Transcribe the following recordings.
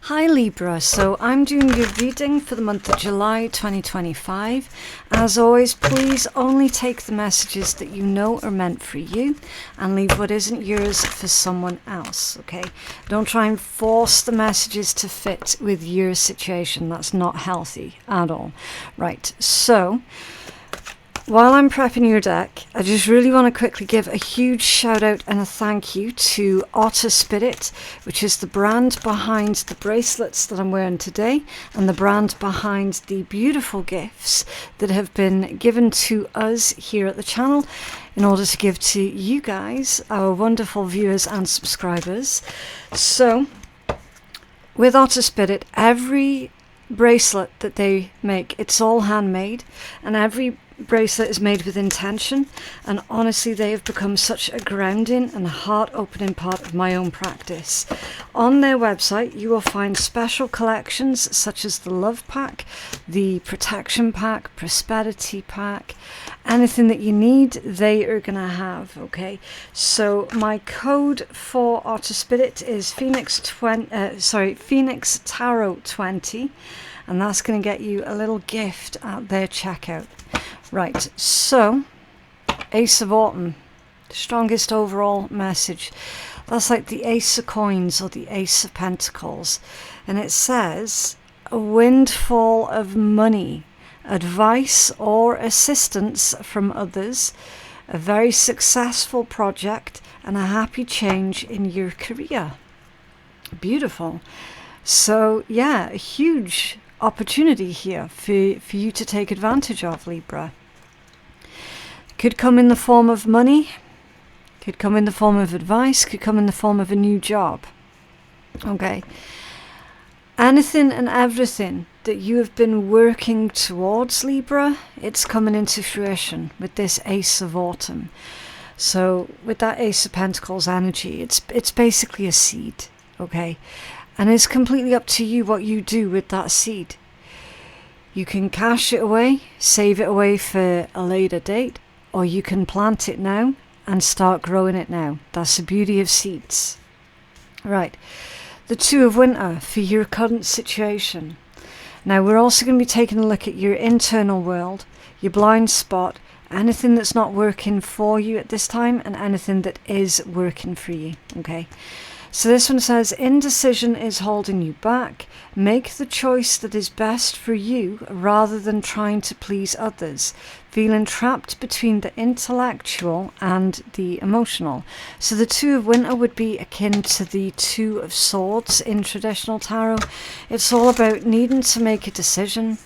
Hi Libra, so I'm doing your reading for the month of July 2025. As always, please only take the messages that you know are meant for you and leave what isn't yours for someone else, okay? Don't try and force the messages to fit with your situation. That's not healthy at all. Right, so while I'm prepping your deck, I just really want to quickly give a huge shout out and a thank you to Otter Spirit, which is the brand behind the bracelets that I'm wearing today and the brand behind the beautiful gifts that have been given to us here at the channel in order to give to you guys, our wonderful viewers and subscribers. So with Otter Spirit, every bracelet that they make, it's all handmade, and every bracelet is made with intention, and honestly they have become such a grounding and heart-opening part of my own practice. On their website you will find special collections such as the Love Pack, the Protection Pack, Prosperity Pack, anything that you need they are gonna have, okay? So my code for Otter Spirit is Phoenix Tarot 20, and that's going to get you a little gift at their checkout. Right, so Ace of Autumn, the strongest overall message. That's like the Ace of Coins or the Ace of Pentacles, and it says a windfall of money, advice or assistance from others, a very successful project, and a happy change in your career. Beautiful. So yeah, a huge opportunity here for you to take advantage of, Libra. Could come in the form of money, could come in the form of advice, could come in the form of a new job. Okay. Anything and everything that you have been working towards, Libra, it's coming into fruition with this Ace of Autumn. So with that Ace of Pentacles energy, it's basically a seed, okay? And it's completely up to you what you do with that seed. You can cash it away, save it away for a later date, or you can plant it now and start growing it now. That's the beauty of seeds. Right, the Two of Winter for your current situation. Now we're also going to be taking a look at your internal world, your blind spot, anything that's not working for you at this time and anything that is working for you, okay? So this one says, indecision is holding you back. Make the choice that is best for you rather than trying to please others. Feeling trapped between the intellectual and the emotional. So the Two of Winter would be akin to the Two of Swords in traditional tarot. It's all about needing to make a decision.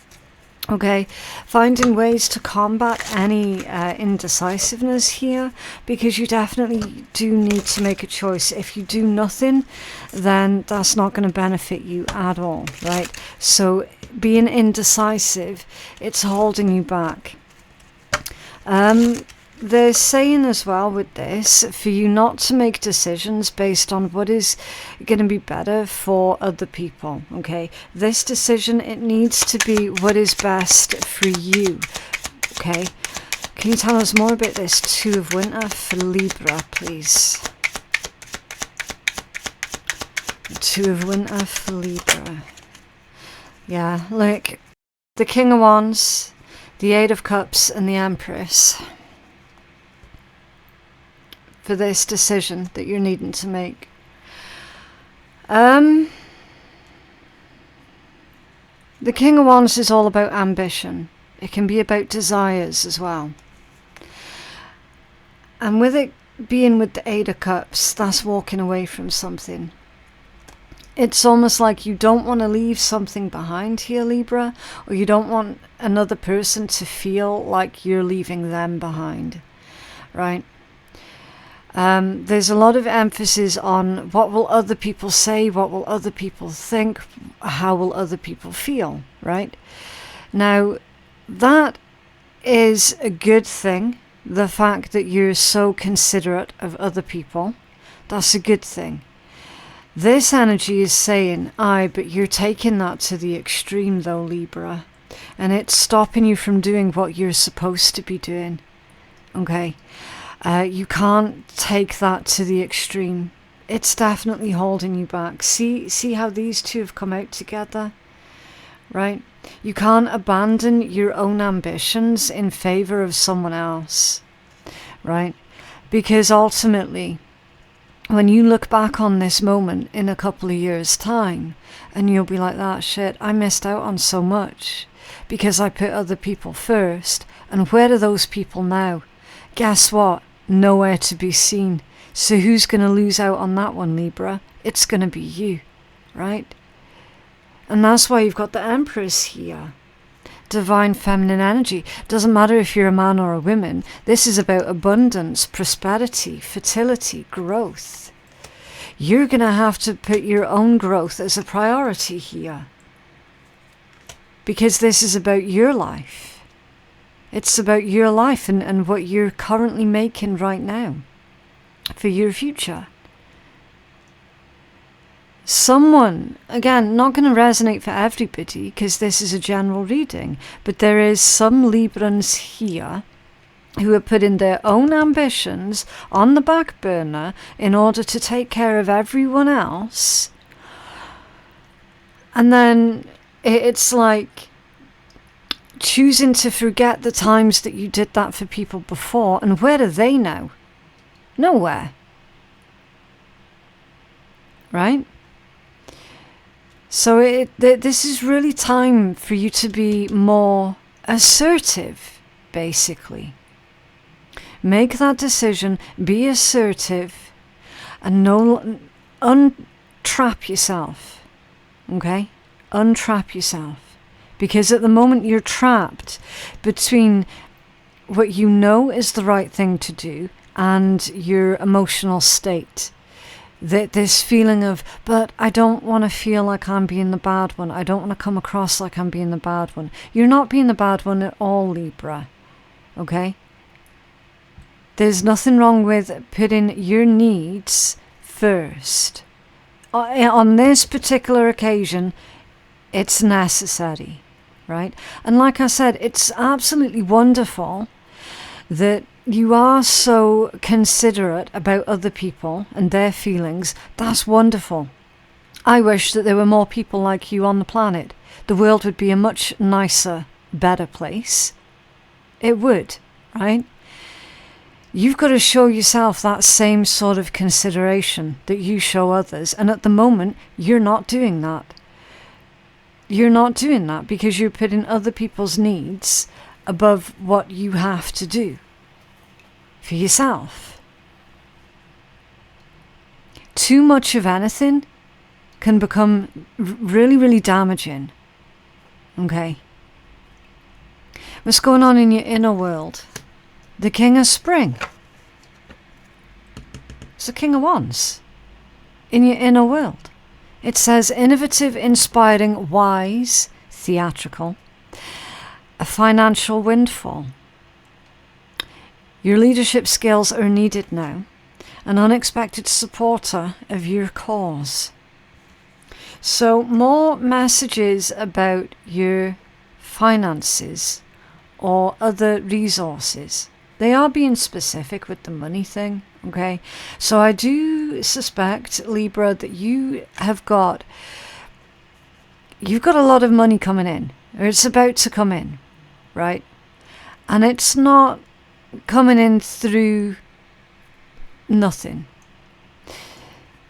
Okay, finding ways to combat any indecisiveness here, because you definitely do need to make a choice. If you do nothing, then that's not going to benefit you at all, right? So being indecisive, it's holding you back. They're saying as well with this, for you not to make decisions based on what is going to be better for other people, okay? This decision, it needs to be what is best for you, okay? Can you tell us more about this Two of Winter for Libra, please? Two of Winter for Libra. Yeah, like the King of Wands, the Eight of Cups, and the Empress. For this decision that you're needing to make. The King of Wands is all about ambition. It can be about desires as well. And with it being with the Eight of Cups, that's walking away from something. It's almost like you don't want to leave something behind here, Libra, or you don't want another person to feel like you're leaving them behind, right? There's a lot of emphasis on what will other people say, what will other people think, how will other people feel, right? Now, that is a good thing. The fact that you're so considerate of other people, that's a good thing. This energy is saying, but you're taking that to the extreme though, Libra, and it's stopping you from doing what you're supposed to be doing, okay? You can't take that to the extreme. it's definitely holding you back. See how these two have come out together, right? You can't abandon your own ambitions in favor of someone else, right? Because ultimately, when you look back on this moment in a couple of years' time, and you'll be like, that shit, I missed out on so much because I put other people first. And where are those people now? Guess what? Nowhere to be seen. So who's going to lose out on that one, Libra? It's going to be you, right? And that's why you've got the Empress here. Divine feminine energy. Doesn't matter if you're a man or a woman. This is about abundance, prosperity, fertility, growth. You're going to have to put your own growth as a priority here. Because this is about your life. It's about your life and what you're currently making right now for your future. Someone, again, not going to resonate for everybody because this is a general reading, but there is some Librans here who are putting their own ambitions on the back burner in order to take care of everyone else. And then it's like choosing to forget the times that you did that for people before. And where are they now? Nowhere. Right? So this is really time for you to be more assertive, basically. Make that decision, be assertive, and untrap yourself. Okay? Untrap yourself. Because at the moment you're trapped between what you know is the right thing to do and your emotional state. This feeling of, but I don't want to feel like I'm being the bad one. I don't want to come across like I'm being the bad one. You're not being the bad one at all, Libra. Okay? There's nothing wrong with putting your needs first. On this particular occasion, it's necessary, right? And like I said, it's absolutely wonderful that you are so considerate about other people and their feelings. That's wonderful. I wish that there were more people like you on the planet. The world would be a much nicer, better place. It would, right? You've got to show yourself that same sort of consideration that you show others. And at the moment, you're not doing that. You're not doing that because you're putting other people's needs above what you have to do for yourself. Too much of anything can become really, really damaging. Okay? What's going on in your inner world? The King of Spring. It's the King of Wands in your inner world. It says innovative, inspiring, wise, theatrical, a financial windfall. Your leadership skills are needed now, an unexpected supporter of your cause. So more messages about your finances or other resources. They are being specific with the money thing, okay? So I do suspect, Libra, that you've got a lot of money coming in, or it's about to come in, right? And it's not coming in through nothing.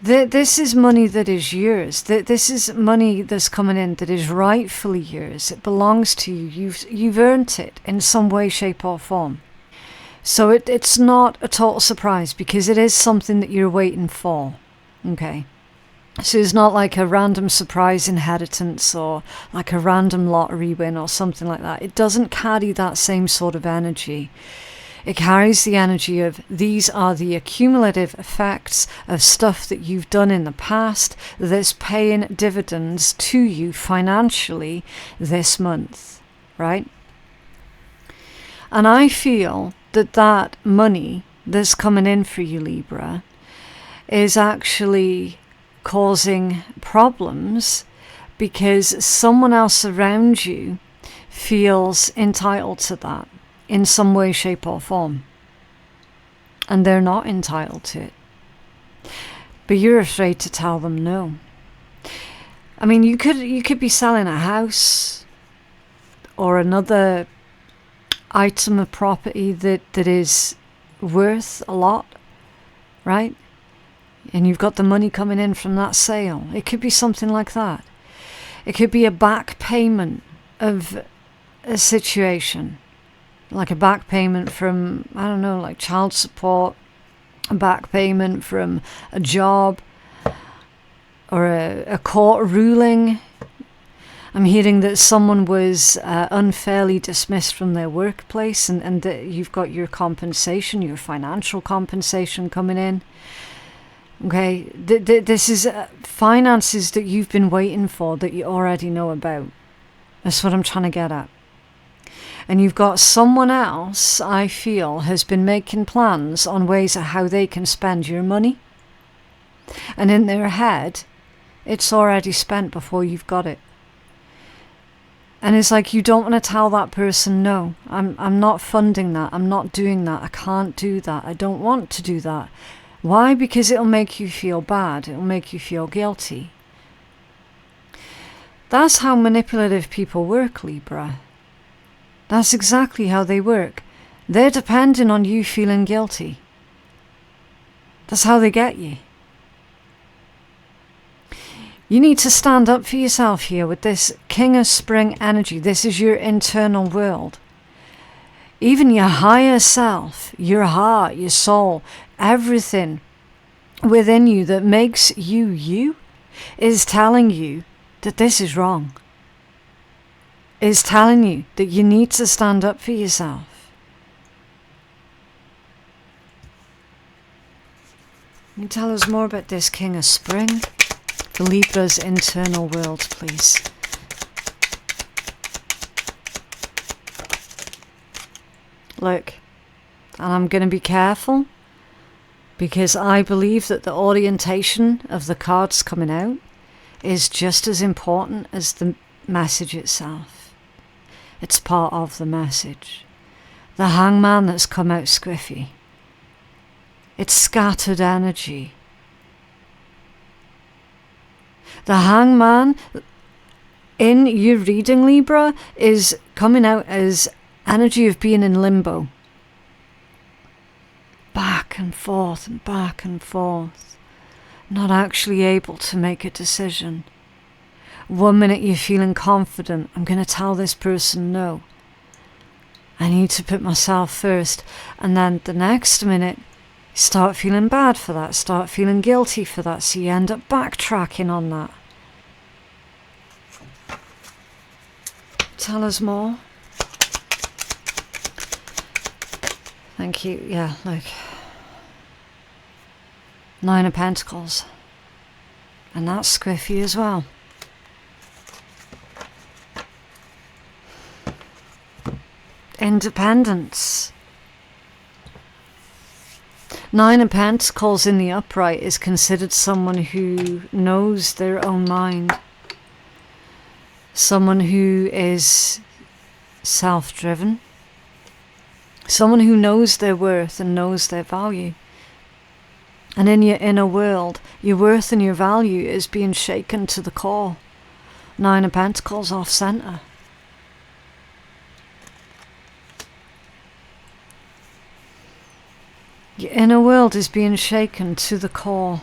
This is money that is yours. This is money that's coming in that is rightfully yours. It belongs to you. You've earned it in some way, shape or form. So it's not a total surprise because it is something that you're waiting for. Okay. So it's not like a random surprise inheritance or like a random lottery win or something like that. It doesn't carry that same sort of energy. It carries the energy of these are the accumulative effects of stuff that you've done in the past that's paying dividends to you financially this month, right? And I feel that money that's coming in for you, Libra, is actually causing problems because someone else around you feels entitled to that in some way, shape or form. And they're not entitled to it. but you're afraid to tell them no. I mean, you could be selling a house or another item of property that is worth a lot, right? And you've got the money coming in from that sale. It could be something like that. It could be a back payment of a situation, like a back payment from, I don't know, like child support, a back payment from a job, or a court ruling. I'm hearing that someone was unfairly dismissed from their workplace, and that you've got your compensation, your financial compensation coming in. Okay, this is finances that you've been waiting for, that you already know about. That's what I'm trying to get at. And you've got someone else, I feel, has been making plans on ways of how they can spend your money. And in their head, it's already spent before you've got it. And it's like, you don't want to tell that person, no, I'm not funding that, I'm not doing that, I can't do that, I don't want to do that. Why? Because it'll make you feel bad, it'll make you feel guilty. That's how manipulative people work, Libra. That's exactly how they work. They're depending on you feeling guilty. That's how they get you. You need to stand up for yourself here with this King of Spring energy. This is your internal world. Even your higher self, your heart, your soul, everything within you that makes you you is telling you that this is wrong. Is telling you that you need to stand up for yourself. Can you tell us more about this King of Spring? The Libra's internal world, please. Look, and I'm going to be careful, because I believe that the orientation of the cards coming out is just as important as the message itself. It's part of the message. The Hangman that's come out squiffy. It's scattered energy. The Hangman in your reading, Libra, is coming out as energy of being in limbo. Back and forth and back and forth. Not actually able to make a decision. One minute you're feeling confident. I'm going to tell this person no. I need to put myself first. And then the next minute, you start feeling bad for that. Start feeling guilty for that. So you end up backtracking on that. Tell us more. Thank you. Yeah, look. 9 of Pentacles. And that's squiffy as well. Independence. 9 of Pentacles in the upright is considered someone who knows their own mind. Someone who is self-driven. Someone who knows their worth and knows their value. And in your inner world, your worth and your value is being shaken to the core. 9 of Pentacles off center. Your inner world is being shaken to the core.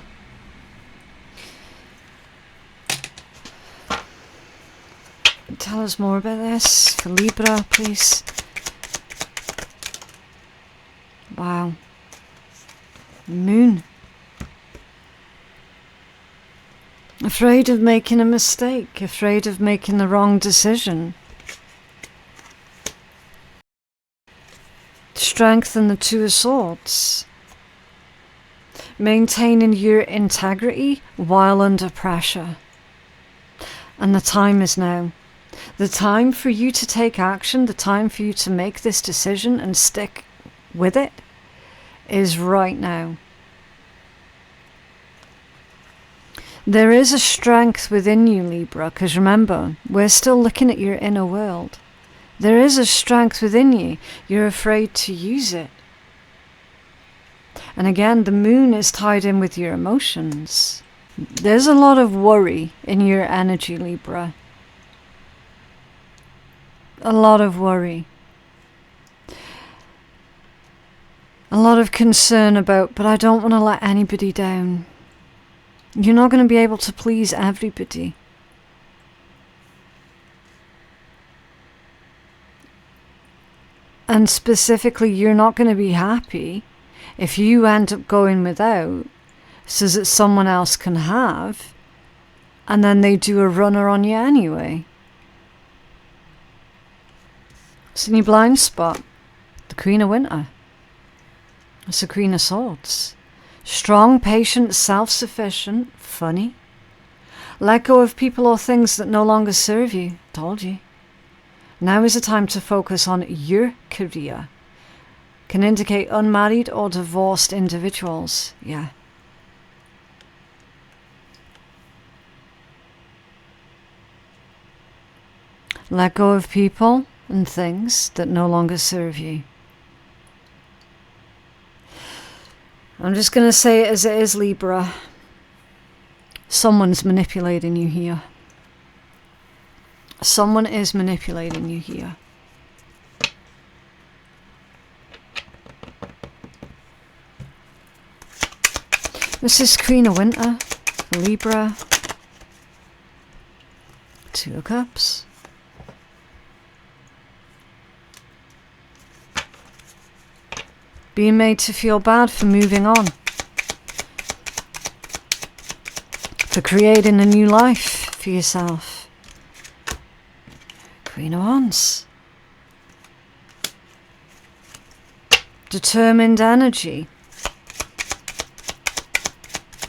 Tell us more about this for Libra, please. Wow. Moon. Afraid of making a mistake, afraid of making the wrong decision. Strength and the 2 of Swords. Maintaining your integrity while under pressure. And the time is now. The time for you to take action, the time for you to make this decision and stick with it is right now. There is a strength within you, Libra, because remember, we're still looking at your inner world. There is a strength within you. You're afraid to use it. And again, the moon is tied in with your emotions. There's a lot of worry in your energy, Libra. A lot of worry. A lot of concern about, but I don't want to let anybody down. You're not going to be able to please everybody. And specifically, you're not going to be happy if you end up going without so that someone else can have, and then they do a runner on you anyway. It's in your blind spot. The Queen of Winter. It's the Queen of Swords. Strong, patient, self-sufficient, funny. Let go of people or things that no longer serve you. Told you. Now is the time to focus on your career. Can indicate unmarried or divorced individuals. Yeah. Let go of people and things that no longer serve you. I'm just going to say it as it is, Libra. Someone's manipulating you here. Someone is manipulating you here. This is Queen of Winter, Libra, 2 of Cups. Being made to feel bad for moving on. For creating a new life for yourself. Queen of Wands. Determined energy.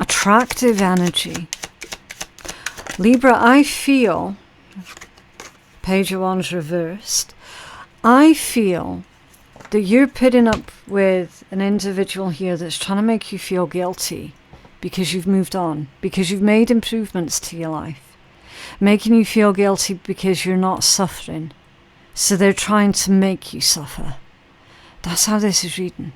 Attractive energy. Libra, I feel, Page of Wands reversed, I feel that you're putting up with an individual here that's trying to make you feel guilty because you've moved on, because you've made improvements to your life, making you feel guilty because you're not suffering. So they're trying to make you suffer. That's how this is reading.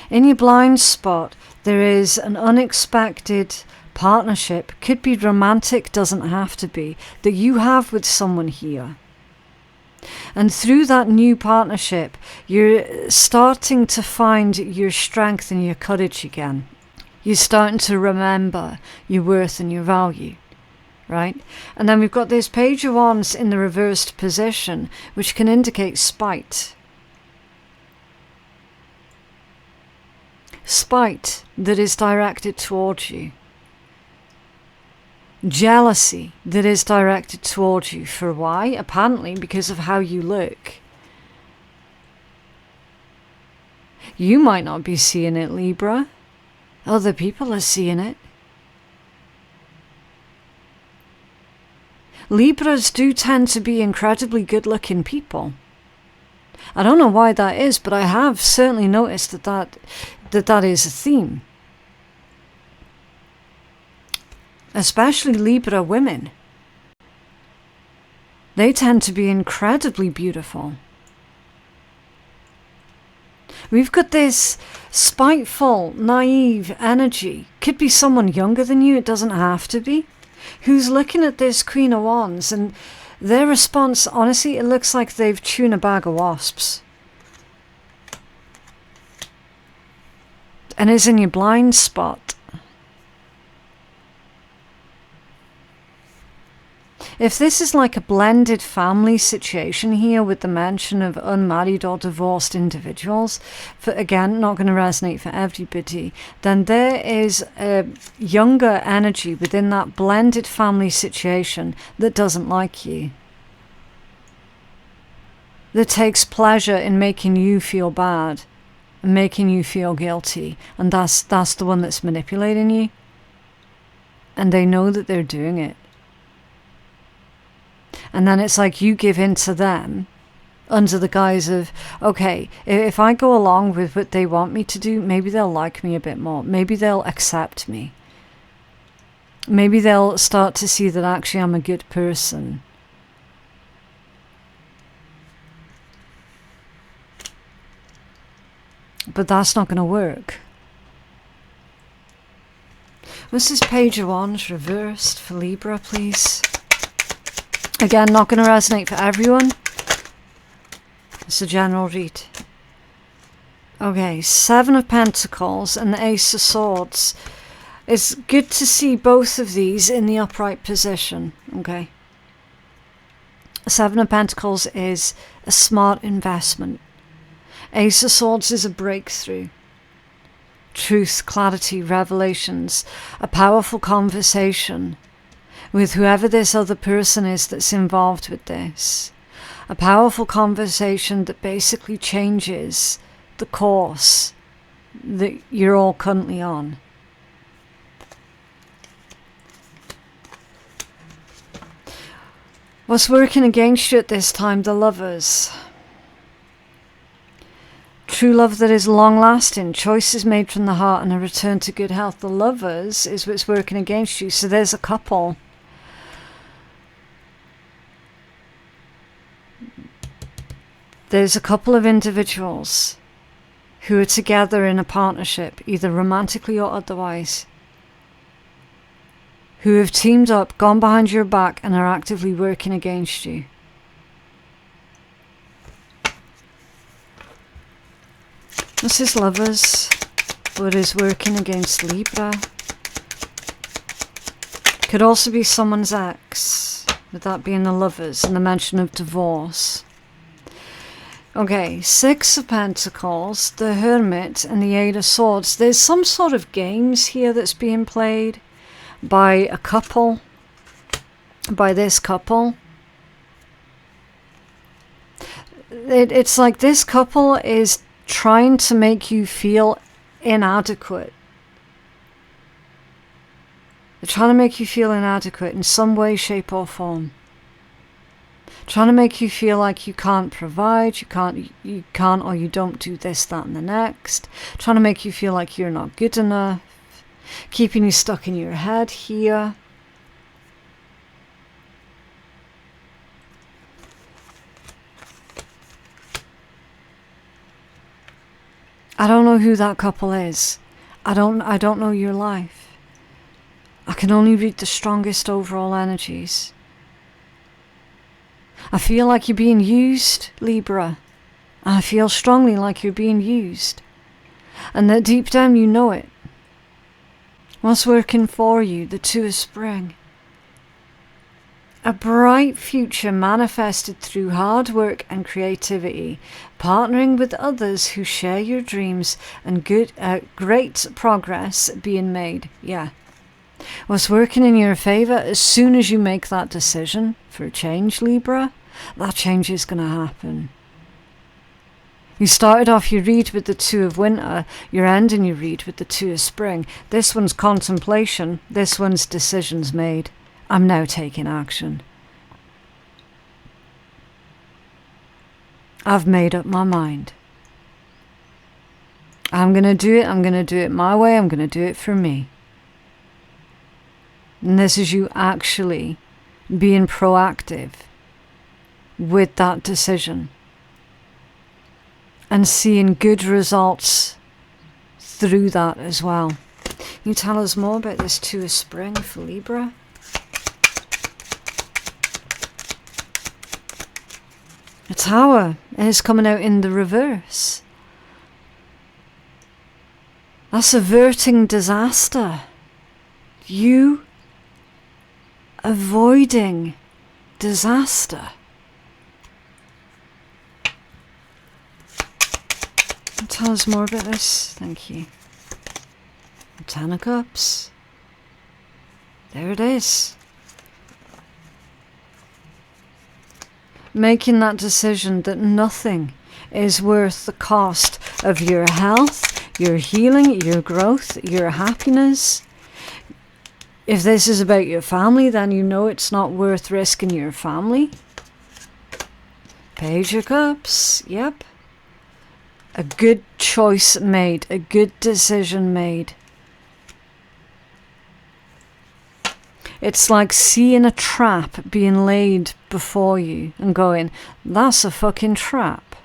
In your blind spot, there is an unexpected partnership, could be romantic, doesn't have to be, that you have with someone here. And through that new partnership, you're starting to find your strength and your courage again. You're starting to remember your worth and your value, right? And then we've got this Page of Wands in the reversed position, which can indicate spite. Spite that is directed towards you. Jealousy that is directed towards you. For why? Apparently because of how you look. You might not be seeing it, Libra. Other people are seeing it. Libras do tend to be incredibly good-looking people. I don't know why that is, but I have certainly noticed that is a theme. Especially Libra women. They tend to be incredibly beautiful. We've got this spiteful, naive energy. Could be someone younger than you, it doesn't have to be. Who's looking at this Queen of Wands, and their response, honestly, it looks like they've chewed a bag of wasps. And it's in your blind spot. If this is like a blended family situation here with the mention of unmarried or divorced individuals, for again, not going to resonate for everybody, then there is a younger energy within that blended family situation that doesn't like you. That takes pleasure in making you feel bad and making you feel guilty. And that's the one that's manipulating you. And they know that they're doing it. And then it's like you give in to them under the guise of, okay, if I go along with what they want me to do, maybe they'll like me a bit more. Maybe they'll accept me. Maybe they'll start to see that actually I'm a good person. But that's not going to work. This is Page of Wands reversed for Libra, please. Again, not going to resonate for everyone. It's a general read. Okay, Seven of Pentacles and the Ace of Swords. It's good to see both of these in the upright position. Okay. Seven of Pentacles is a smart investment. Ace of Swords is a breakthrough. Truth, clarity, revelations, a powerful conversation with whoever this other person is that's involved with this. A powerful conversation that basically changes the course that you're all currently on. What's working against you at this time? The Lovers. True love that is long-lasting, choices made from the heart and a return to good health. The Lovers is what's working against you. So there's a couple. There's a couple of individuals who are together in a partnership, either romantically or otherwise, who have teamed up, gone behind your back and are actively working against you. This is Lovers, what is working against Libra. Could also be someone's ex, with that being the Lovers and the mention of divorce. Okay, Six of Pentacles, the Hermit and the Eight of Swords. There's some sort of games here that's being played by a couple, by this couple. It's like this couple is trying to make you feel inadequate. They're trying to make you feel inadequate in some way, shape or form. Trying to make you feel like you can't provide, you can't or you don't do this, that and the next. Trying to make you feel like you're not good enough. Keeping you stuck in your head here. I don't know who that couple is. I don't know your life. I can only read the strongest overall energies. I feel like you're being used, Libra. I feel strongly like you're being used. And that deep down you know it. What's working for you? The Two of Spring. A bright future manifested through hard work and creativity, partnering with others who share your dreams, and great progress being made. Yeah. What's working in your favour, as soon as you make that decision for a change, Libra, that change is going to happen. You started off your read with the Two of Winter, you're ending your read with the Two of Spring. This one's contemplation, this one's decisions made. I'm now taking action. I've made up my mind. I'm going to do it my way, I'm going to do it for me. And this is you actually being proactive with that decision. And seeing good results through that as well. Can you tell us more about this Two of Spring for Libra? A Tower, and it's coming out in the reverse. That's averting disaster. You avoiding disaster. Tell us more about this. Thank you. Ten of Cups. There it is. Making that decision that nothing is worth the cost of your health, your healing, your growth, your happiness. If this is about your family, then you know it's not worth risking your family. Page of Cups. Yep. A good choice made, a good decision made. It's like seeing a trap being laid before you and going, that's a fucking trap.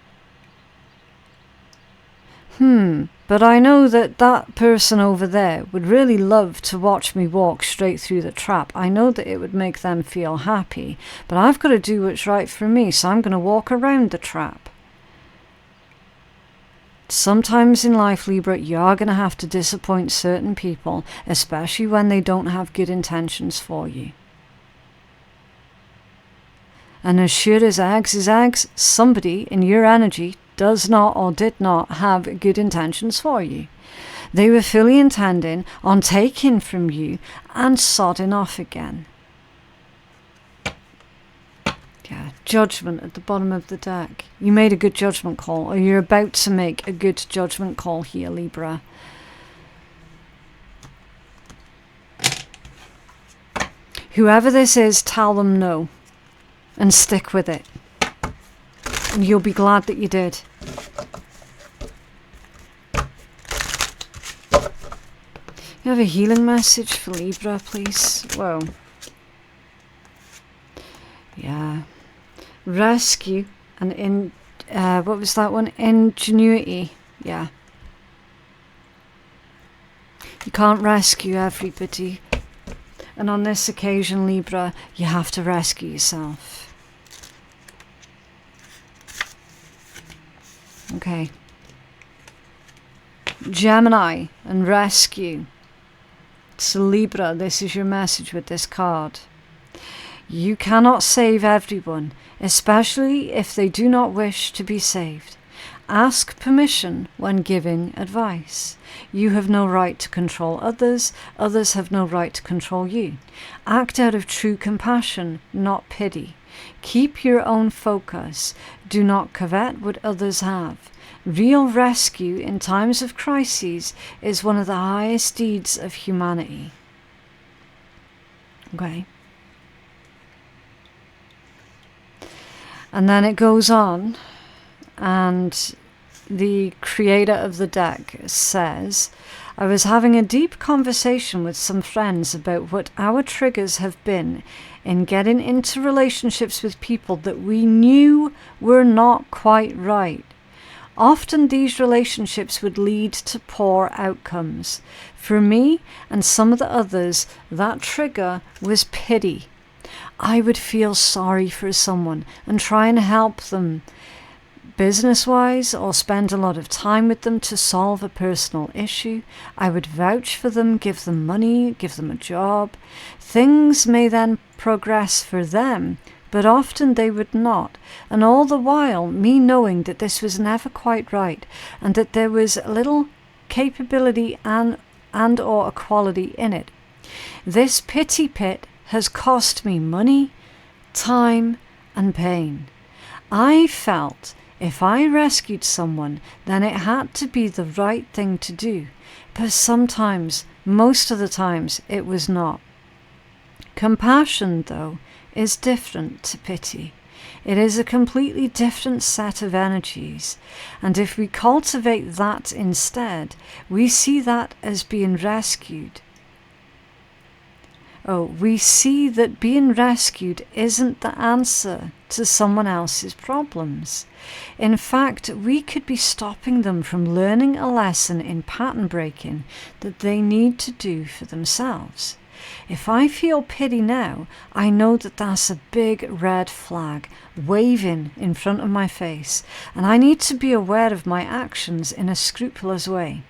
But I know that that person over there would really love to watch me walk straight through the trap. I know that it would make them feel happy, but I've got to do what's right for me, so I'm going to walk around the trap. Sometimes in life, Libra, you are going to have to disappoint certain people, especially when they don't have good intentions for you. And as sure as eggs is eggs, somebody in your energy does not or did not have good intentions for you. They were fully intending on taking from you and sodding off again. Yeah, judgment at the bottom of the deck. You made a good judgment call, or you're about to make a good judgment call here, Libra. Whoever this is, tell them no. And stick with it. And you'll be glad that you did. You have a healing message for Libra, please? Whoa. Yeah. Rescue and what was that one? Ingenuity. Yeah. You can't rescue everybody. And on this occasion, Libra, you have to rescue yourself. Okay. Gemini and rescue. So Libra, this is your message with this card. You cannot save everyone, especially if they do not wish to be saved. Ask permission when giving advice. You have no right to control others. Others have no right to control you. Act out of true compassion, not pity. Keep your own focus. Do not covet what others have. Real rescue in times of crises is one of the highest deeds of humanity. Okay. And then it goes on, and the creator of the deck says, I was having a deep conversation with some friends about what our triggers have been in getting into relationships with people that we knew were not quite right. Often these relationships would lead to poor outcomes. For me and some of the others, that trigger was pity. I would feel sorry for someone and try and help them business-wise, or spend a lot of time with them to solve a personal issue. I would vouch for them, give them money, give them a job. Things may then progress for them, but often they would not. And all the while, me knowing that this was never quite right, and that there was a little capability and or equality in it. This pity pit has cost me money, time, and pain. I felt if I rescued someone, then it had to be the right thing to do. But sometimes, most of the times, it was not. Compassion, though, is different to pity. It is a completely different set of energies. And if we cultivate that instead, we see that as being rescued. We see that being rescued isn't the answer to someone else's problems. In fact, we could be stopping them from learning a lesson in pattern breaking that they need to do for themselves. If I feel pity now, I know that that's a big red flag waving in front of my face, and I need to be aware of my actions in a scrupulous way.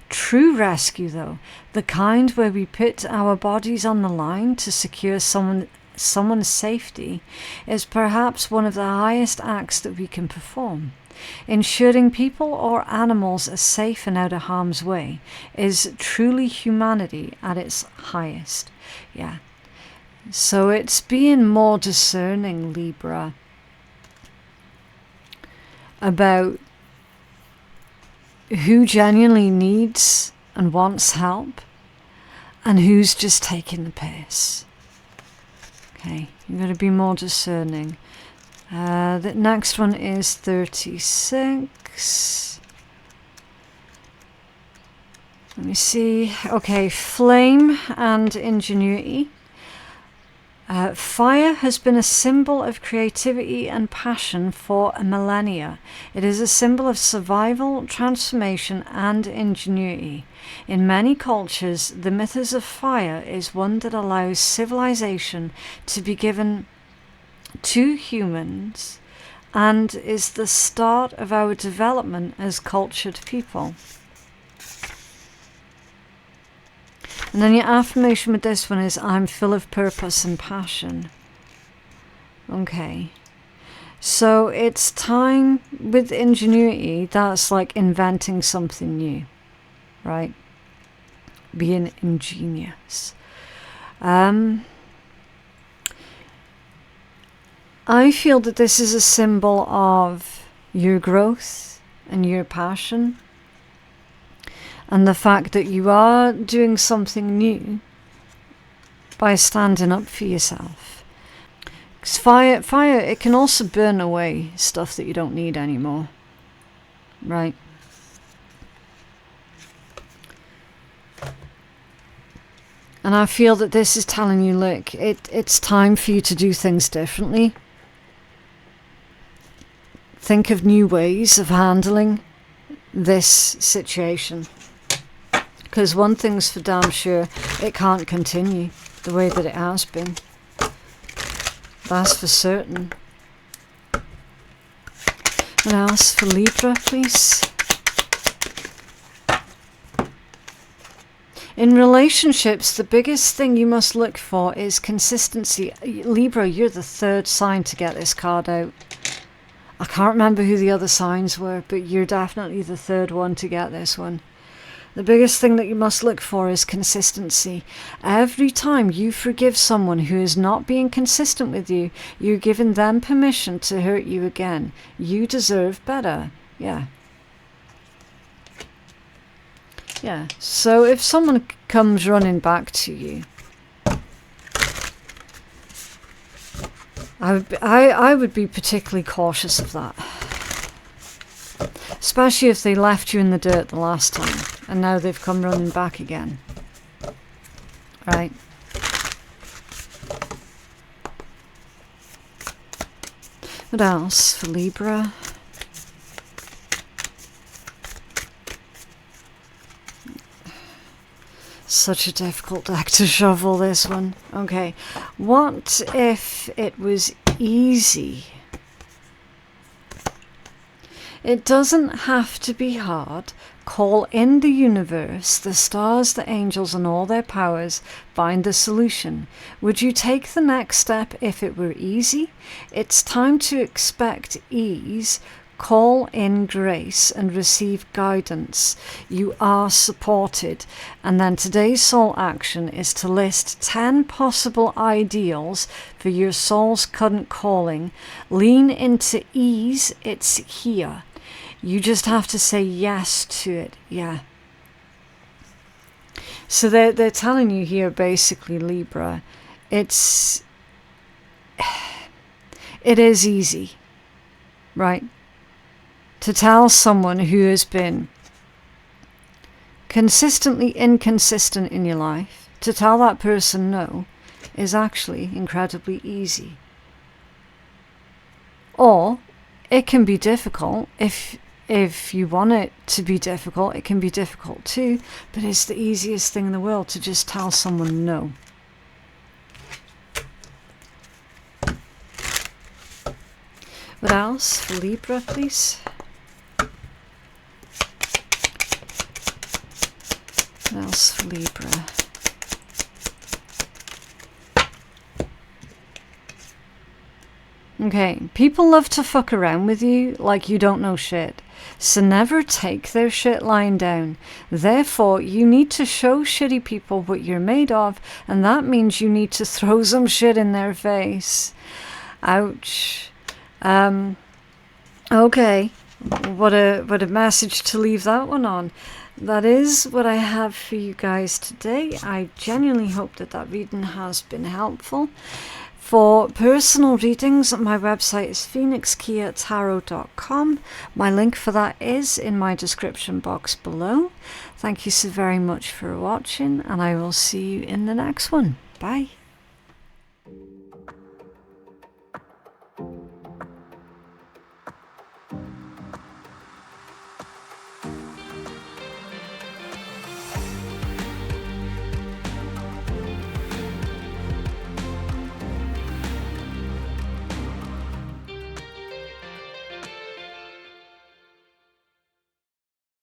True rescue, though, the kind where we put our bodies on the line to secure someone's safety, is perhaps one of the highest acts that we can perform. Ensuring people or animals are safe and out of harm's way is truly humanity at its highest. Yeah. So it's being more discerning, Libra, about who genuinely needs and wants help and who's just taking the piss. Okay, you've got to be more discerning. The next one is 36. Let me see. Okay, flame and ingenuity. Fire has been a symbol of creativity and passion for millennia. It is a symbol of survival, transformation, and ingenuity. In many cultures, the mythos of fire is one that allows civilization to be given to humans and is the start of our development as cultured people. And then your affirmation with this one is, I'm full of purpose and passion. Okay. So it's time with ingenuity, that's like inventing something new, right? Being ingenious. I feel that this is a symbol of your growth and your passion. And the fact that you are doing something new by standing up for yourself. Because fire, it can also burn away stuff that you don't need anymore. Right? And I feel that this is telling you, look, it's time for you to do things differently. Think of new ways of handling this situation. Because one thing's for damn sure, it can't continue the way that it has been. That's for certain. What else for Libra, please? In relationships, the biggest thing you must look for is consistency. Libra, you're the third sign to get this card out. I can't remember who the other signs were, but you're definitely the third one to get this one. The biggest thing that you must look for is consistency. Every time you forgive someone who is not being consistent with you, you're giving them permission to hurt you again. You deserve better. Yeah. Yeah. So if someone comes running back to you, I would be particularly cautious of that. Especially if they left you in the dirt the last time and now they've come running back again. Right? What else for Libra? Such a difficult deck to shuffle, this one. Okay. What if it was easy? It doesn't have to be hard. Call in the universe, the stars, the angels, and all their powers. Find the solution. Would you take the next step if it were easy? It's time to expect ease. Call in grace and receive guidance. You are supported. And then today's soul action is to list 10 possible ideals for your soul's current calling. Lean into ease. It's here. You just have to say yes to it. Yeah. So they're telling you here, basically, Libra, it is easy, right? To tell someone who has been consistently inconsistent in your life, to tell that person no, is actually incredibly easy. Or it can be difficult. If you want it to be difficult, it can be difficult too, but it's the easiest thing in the world to just tell someone no. What else for Libra, please? What else for Libra? Okay, people love to fuck around with you like you don't know shit. So never take their shit lying down. Therefore, you need to show shitty people what you're made of, and that means you need to throw some shit in their face. Ouch. Okay, what a message to leave that one on. That is what I have for you guys today. I genuinely hope that reading has been helpful. For personal readings, my website is phoenixkeiatarot.com. My link for that is in my description box below. Thank you so very much for watching, and I will see you in the next one. Bye.